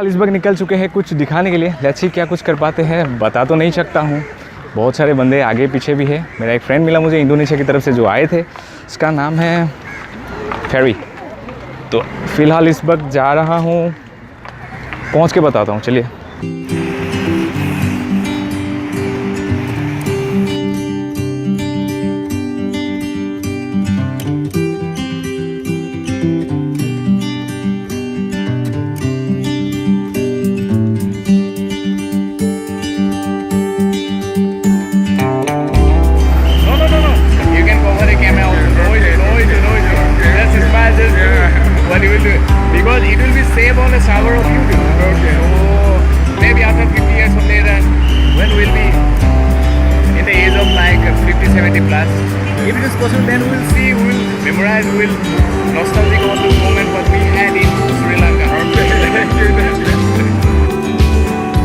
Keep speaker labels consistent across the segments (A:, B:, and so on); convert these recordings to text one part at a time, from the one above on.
A: फिलहाल इस वक्त निकल चुके हैं कुछ दिखाने के लिए। लेट्स सी क्या कुछ कर पाते हैं, बता तो नहीं सकता हूँ। बहुत सारे बंदे आगे पीछे भी है। मेरा एक फ्रेंड मिला मुझे इंडोनेशिया की तरफ से जो आए थे, उसका नाम है फेरी। तो फ़िलहाल इस वक्त जा रहा हूँ, पहुँच के बताता हूँ, चलिए।
B: Because it will be saved on a server of YouTube. Okay. So maybe after 50 years from there, when we'll be in the age of like 50, 70 plus, if it is possible, then we'll see, we'll memorize, we'll nostalgic about the moment what we had in Sri Lanka.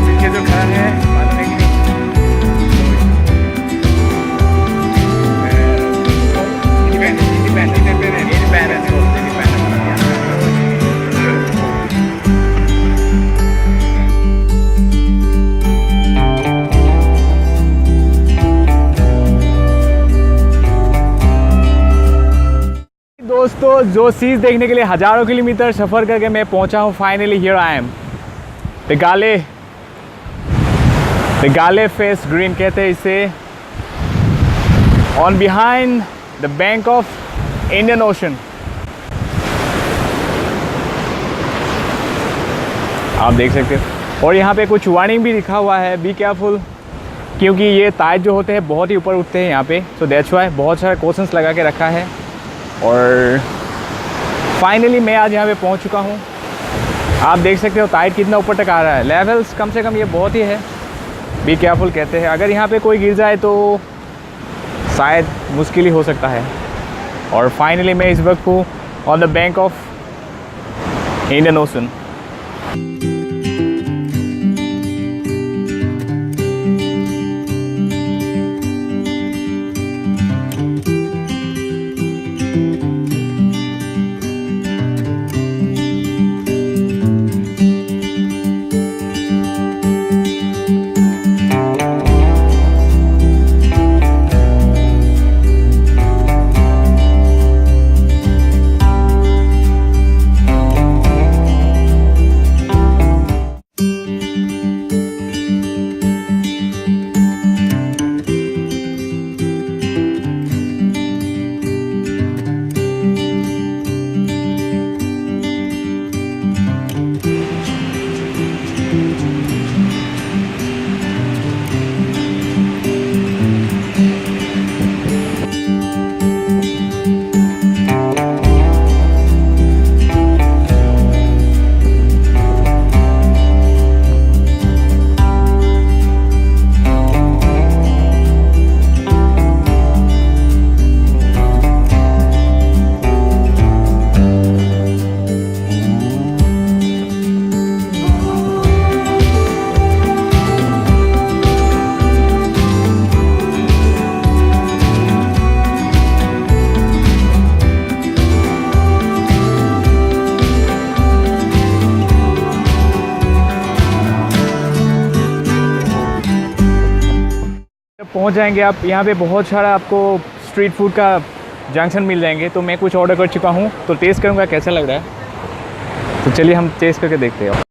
B: पीछे जो खड़ा है मालूम है कि नहीं? Independence.
A: दोस्तों, जो चीज़ देखने के लिए हज़ारों किलोमीटर सफ़र करके मैं पहुंचा हूं, finally here I am. The गाले फेस ग्रीन कहते हैं इसे, on behind the bank of Indian ocean. आप देख सकते हो, और यहाँ पे कुछ वार्निंग भी लिखा हुआ है, बी केयरफुल, क्योंकि ये ताइड जो होते हैं बहुत ही ऊपर उठते हैं यहाँ पे। सो दैट्स व्हाई बहुत सारे क्वेश्चंस लगा के रखा है। और फाइनली मैं आज यहाँ पे पहुँच चुका हूँ। आप देख सकते हो टाइड कितना ऊपर तक आ रहा है। लेवल्स कम से कम ये बहुत ही है, बी केयरफुल कहते हैं। अगर यहाँ पे कोई गिर जाए तो शायद मुश्किल ही हो सकता है। और फाइनली मैं इस वक्त हूँ on the bank of Indian ocean. पहुंच जाएंगे आप। यहाँ पे बहुत सारा आपको स्ट्रीट फूड का जंक्शन मिल जाएंगे। तो मैं कुछ ऑर्डर कर चुका हूँ, तो टेस्ट करूँगा कैसा लग रहा है। तो चलिए हम टेस्ट करके देखते हैं।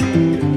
B: है